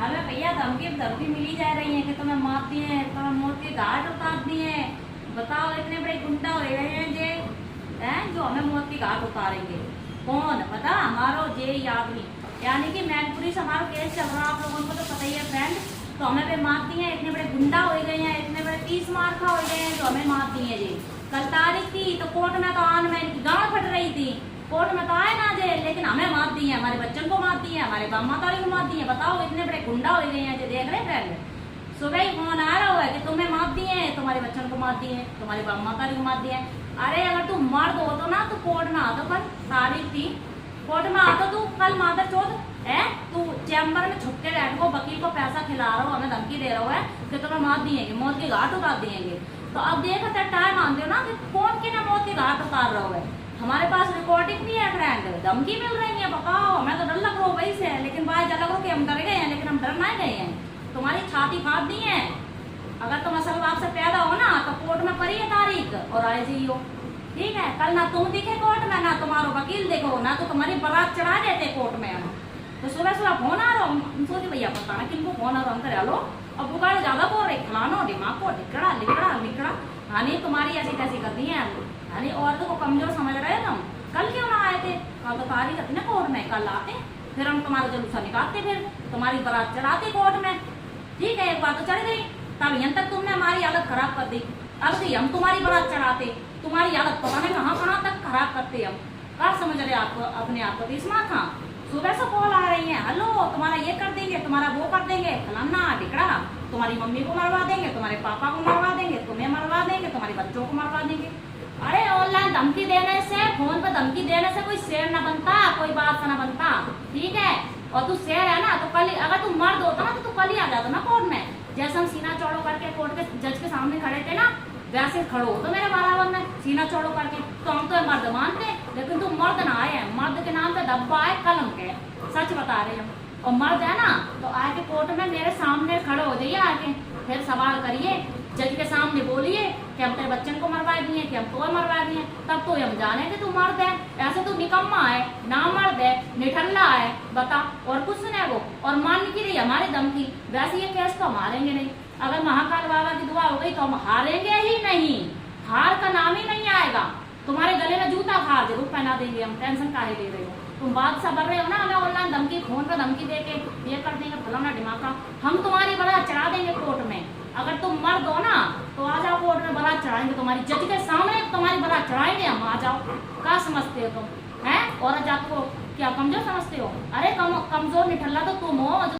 हमें भैया धमकी धमकी मिली जा रही है कि तुम्हें मार दिए, तुम्हें मौत के घाट उतार दिए। बताओ, इतने बड़े गुंडा हो गए हैं जे हैं जो हमें मौत के घाट उतारेंगे। कौन पता? हमारो जे आदमी, यानी कि मैनपुरी से हमारा केस चल रहा है, आप लोगों को तो पता ही है फ्रेंड। तो हमें पे मार दिए, इतने बड़े गुंडा हो गए हैं, इतने बड़े 30 मार्का हो गए हैं जो हमें मार दिए जी। कल तारीख थी तो कोर्ट में तो आन में इनकी गाँव फट रही थी, कोर्ट में तो आए ना जे, लेकिन हमें मार दिए, हमारे बच्चों को मार दिए, हमारे बाप माता को मार दिए। बताओ, इतने बड़े गुंडा हो गए हैं जो। देख रहे फ्रेंड, सुबह ही फोन आ रहा है कि तुम्हें मार दिए, तुम्हारे बच्चों को मार दिए, तुम्हारे बाप माता को मार दिए। अरे अगर तू मर्द हो तो ना, तू कोर्ट में आ तो, कल तारीख थी, कोर्ट में आ तो तू कल मादर चौथ है, तू चैम्बर में छुप के बैठ को वकील को पैसा खिला रहा हो, हमें धमकी दे रहा है कि तुम्हें मार दिएंगे, मौत के घाट उतार दिएंगे। तो अब देखते टाइम मानते हो ना कि कौन के ना मौत के घाट उतार रहा है। हमारे पास रिकॉर्डिंग भी है फ्रेंड, धमकी मिल रही है। बताओ, हमें तो डर लग रहा हो वही से, लेकिन बाहर जल रहा हो कि हम डर गए हैं, लेकिन हम डर नहीं गए हैं। तुम्हारी छाती फाड़ दी है। अगर तुम असल बाप से पैदा हो ना तो कोर्ट में पड़ी है तारीख और आए जी हो, ठीक है। कल ना तुम दिखे कोर्ट में, ना तुम्हारा वकील देखो, ना तो तुम्हारी बारात चढ़ा देते कोर्ट में हम। तो सुबह सुबह फोन आ रहा हूँ, सोचे भैया पता ना किनको फोन आ रहा हम। हेलो, अब बुखार ज्यादा बोल रहे, खिलानो दिमाग को, लिकड़ा लिकड़ा लिकड़ा। हानि तुम्हारी ऐसी कैसी कर दी है हानि, औरतों को कमजोर समझ रहे तुम। कल क्यों ना आए थे? कल तो तारीख थी ना कोर्ट में, कल आते फिर हम तुम्हारा जलूसा निकालते, फिर तुम्हारी बारात चढ़ाते कोर्ट में, ठीक है। एक बार तो चढ़ गई, तब यहाँ तक तुमने हमारी हालत खराब कर दी। अब कि हम तुम्हारी बारात चढ़ाते, तुम्हारी हालत पता नहीं कहाँ तक खराब करते हम। क्या समझ रहे आपको अपने आप को? तीसमा था सुबह से कॉल आ रही है, हेलो तुम्हारा ये कर देंगे, तुम्हारा वो कर देंगे, फलाना ढिकड़ा, तुम्हारी मम्मी को मरवा देंगे, तुम्हारे पापा को मरवा देंगे, तुम्हें मरवा देंगे, तुम्हारे बच्चों को मरवा देंगे। अरे ऑनलाइन धमकी देने से, फोन पर धमकी देने से कोई शेर ना बनता, कोई बात ना बनता, ठीक है। और तू शेर है ना, तो कल अगर तू मर्द होता ना तो तू कल ही आ जाता ना कोर्ट में। जैसे हम सीना चौड़ो करके कोर्ट के जज के सामने खड़े थे ना, वैसे खड़ो हो तो मेरे बराबर में सीना चौड़ो करके। तो हम तो मर्द मानते, लेकिन तू मर्द ना आए, मर्द के नाम पे धब्बा है कलम के, सच बता रहे हम। और मर्द है ना तो आके कोर्ट में मेरे सामने खड़े हो जाइए, आके फिर सवाल करिए, जज के सामने बोलिए कि हम तेरे बच्चन को मरवा दिए, कि हम तो मरवा दिए, तब तो हम जाने थे तू मर्द है। ऐसे तू निकम्मा है, ना मर्द है, निठल्ला है, बता। और कुछ नहीं वो, और मान की रही हमारी धमकी। वैसे ये केस तो हम हारेंगे नहीं, अगर महाकाल बाबा की दुआ हो गई तो हम हारेंगे ही नहीं, हार का नाम ही नहीं आएगा। तुम्हारे गले में जूता फाड़ जरूर पहना देंगे हम, टेंशन काहे ले रहे हो तुम? बात सब बढ़ रहे हो ना, हमें ऑनलाइन धमकी, फोन पर धमकी देके ये कर देंगे, फलाना दिमाग। हम तुम्हारी बारात चढ़ा देंगे कोर्ट में। अगर तुम मर्द हो ना तो आ जाओ कोर्ट में, बारात चढ़ाएंगे तुम्हारी, जज के सामने तुम्हारी बारात चढ़ाएंगे हम, आ जाओ। क्या समझते हो तुम? हैं औरत जात को क्या कमजोर समझते हो? अरे कमजोर निठल्ला तो तुम हो।